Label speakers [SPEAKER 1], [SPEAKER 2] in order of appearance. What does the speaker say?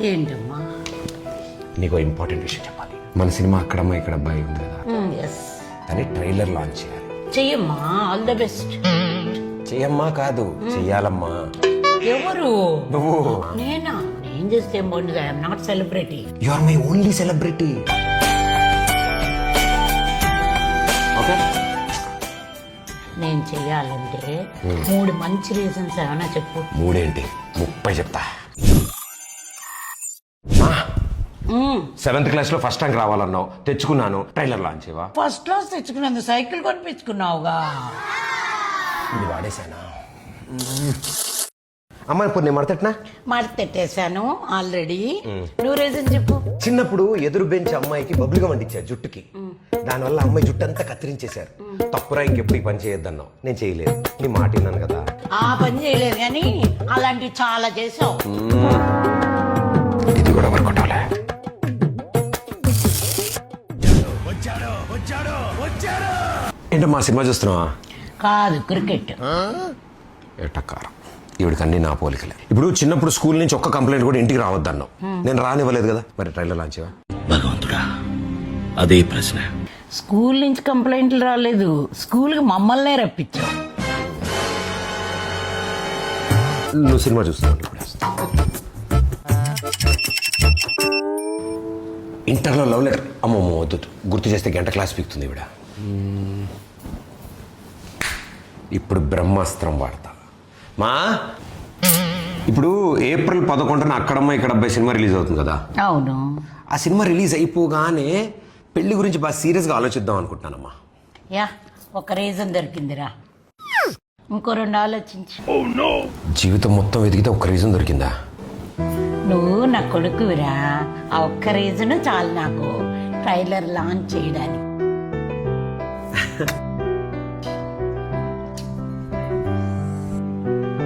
[SPEAKER 1] ఏంటమ్మా?
[SPEAKER 2] నీకు ఇంపార్టెంట్ విషయం చెప్పాలి. మన సినిమా అక్కడమ్మ ఇక్కడ అబ్బాయి ఉంది కదా,
[SPEAKER 1] ఎస్,
[SPEAKER 2] దాన్ని ట్రైలర్ లాంచ్ చేయాలి.
[SPEAKER 1] చెయ్యమ్మా, ఆల్ ద బెస్ట్.
[SPEAKER 2] చెయ్యమ్మా కాదు, చెయ్యాలమ్మా.
[SPEAKER 1] ఎవరు?
[SPEAKER 2] నువ్వు.
[SPEAKER 1] నేనా? నేను చేస్తే ఏం బాగుంటుంది? I'm not celebrity.
[SPEAKER 2] You are my only celebrity. Okay,
[SPEAKER 1] నేను చెయ్యాలంటే 3 మంచి రీజన్స్ ఏమైనా చెప్పు.
[SPEAKER 2] 3 ఏంటి 30 చెప్తా. 7th క్లాస్ లో ఫస్ట్ ర్యాంక్ రావాలన్నావు, తెచ్చుకున్నాను. ట్రైలర్ లాంచ్ చేయవా?
[SPEAKER 1] ఫస్ట్ క్లాస్ తెచ్చుకున్నందు సైకిల్ కొనిపించుకున్నావుగా.
[SPEAKER 2] ఇది వాడేశానా? అమ్మ ఇప్పుడు నేను మడతట్నా?
[SPEAKER 1] మడతెట్టేశాను ఆల్రెడీ. నువ్వు రీజన్ చెప్పు.
[SPEAKER 2] చిన్నప్పుడు ఎదురు బెంచ్ అమ్మాయికి బబులుగా వండించారు జుట్టుకి. దానివల్ల అమ్మాయి జుట్టు అంతా కత్తిరించేశారు. తప్పురా, ఇంకెప్పుడు ఈ పని చేయొద్దన్నావు. నేను చేయలేదు, నీ మాట విన్నాను కదా.
[SPEAKER 1] ఆ పని చేయలేదు కానీ అలాంటివి చాలా చేసావు.
[SPEAKER 2] ఇది కూడా వర్కౌట్ అవలే. ఏంటమ్మా సినిమా చూస్తున్నావా?
[SPEAKER 1] కాదు, క్రికెట్.
[SPEAKER 2] ఎట్టకారం, ఈవిడికి అన్ని నా పోలికలే. ఇప్పుడు చిన్నప్పుడు స్కూల్ నుంచి ఒక్క కంప్లైంట్ కూడా ఇంటికి రావద్దన్నావు. నేను రానివ్వలేదు కదా, మరి ట్రైలర్ లాంచ్ చేయవా?
[SPEAKER 3] భగవంతుడా, అదే ప్రశ్న.
[SPEAKER 1] స్కూల్ నుంచి కంప్లైంట్లు రాలేదు, స్కూల్కి మమ్మల్నే రప్పించావు.
[SPEAKER 2] నువ్వు సినిమా చూస్తున్నావు ఇప్పుడు. ఇంటర్లో లవ్ లెటర్. అమ్మమ్మ వద్దు, గుర్తు చేస్తే గంట క్లాస్ పీకుతుంది ఈవిడ. ఇప్పుడు బ్రహ్మాస్త్రం వాడతా. మా ఇప్పుడు April 11న అక్కడమ్మ ఇక్కడ అబ్బాయి సినిమా రిలీజ్ అవుతుంది కదా.
[SPEAKER 1] అవును.
[SPEAKER 2] ఆ సినిమా రిలీజ్ అయిపోగానే పెళ్లి గురించి బాగా సీరియస్గా ఆలోచిద్దాం అనుకుంటున్నానమ్మా.
[SPEAKER 1] యా, ఒక రీజన్ దొరికిందిరా. ఇంకో 2 ఆలోచించు.
[SPEAKER 2] జీవితం మొత్తం వెతికితే ఒక్క రీజన్ దొరికిందా?
[SPEAKER 1] నువ్వు నా కొడుకువిరా. ఆ ఒక్క రీజన్ చాలు నాకు ట్రైలర్ లాంచ్ చేయడానికి.